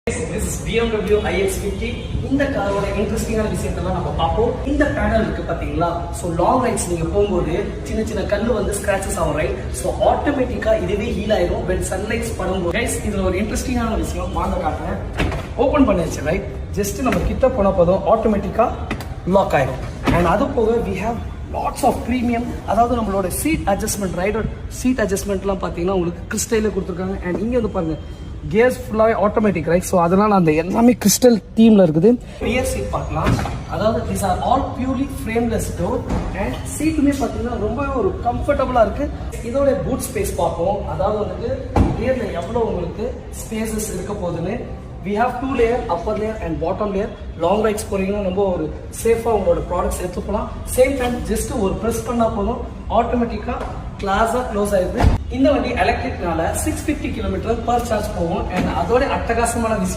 This is BMW iX50. இந்த காரோட இன்ட்ரெஸ்டிங்கான விஷயத்தெல்லாம் நம்ம பார்ப்போம். இந்த பேனல் இருக்கு பாத்தீங்களா? ஸோ லாங் ரைட்ஸ் நீங்க போகும்போது சின்ன சின்ன கல்லு வந்து ஸ்கிராச்சஸ் ஆகும், ரைட்? ஸோ ஆட்டோமேட்டிக்கா இதுவே ஹீல் ஆயிரும் when sunlight படும்போது. கைஸ், இதுல ஒரு இன்ட்ரெஸ்டிங்கான விஷயம் வாங்க காட்டுறேன். ஓபன் பண்ணியாச்சு, ரைட்? ஜஸ்ட் நம்ம கிட்ட போன போதும் ஆட்டோமேட்டிக்கா லாக் ஆயிரும். அண்ட் அது போக we have lots of premium, அதாவது நம்மளோட சீட் அட்ஜஸ்ட்மெண்ட், ரைடர் சீட் அட்ஜஸ்ட்மெண்ட்லாம் பார்த்தீங்கன்னா உங்களுக்கு கிறிஸ்டலில் கொடுத்துருக்காங்க. அண்ட் இங்கே வந்து பாருங்க கியர்ஸ் ஃபுல்லாகவே ஆட்டோமேட்டிக், ரைட்? ஸோ அதனால அந்த எல்லாமே கிறிஸ்டல் தீமில் இருக்குது. ரியர் சீட் பார்க்கலாம், அதாவது these are all purely frameless door. And சீட்டுமே பார்த்தீங்கன்னா ரொம்பவே ஒரு கம்ஃபர்டபுளாக இருக்குது. இதோட பூட் ஸ்பேஸ் பார்ப்போம், அதாவது வந்துட்டு ரியரில் எவ்வளோ உங்களுக்கு ஸ்பேசஸ் இருக்க போகுதுன்னு. We have 2 layer, upper layer and bottom layer. Long rides போறீங்கன்னா ரொம்ப ஒரு சேஃபா உங்களோட ப்ராடக்ட்ஸ் எடுத்து போகலாம். சேம் டைம் ஜஸ்ட் ஒரு ப்ரெஸ் பண்ணா போதும் ஆட்டோமேட்டிக்கா கிளாஸா க்ளோஸ் ஆயிடுது. இந்த வண்டி எலக்ட்ரிக்னால 650 km per charge போகும். அண்ட் அதோட அட்டகாசமான விஷயம்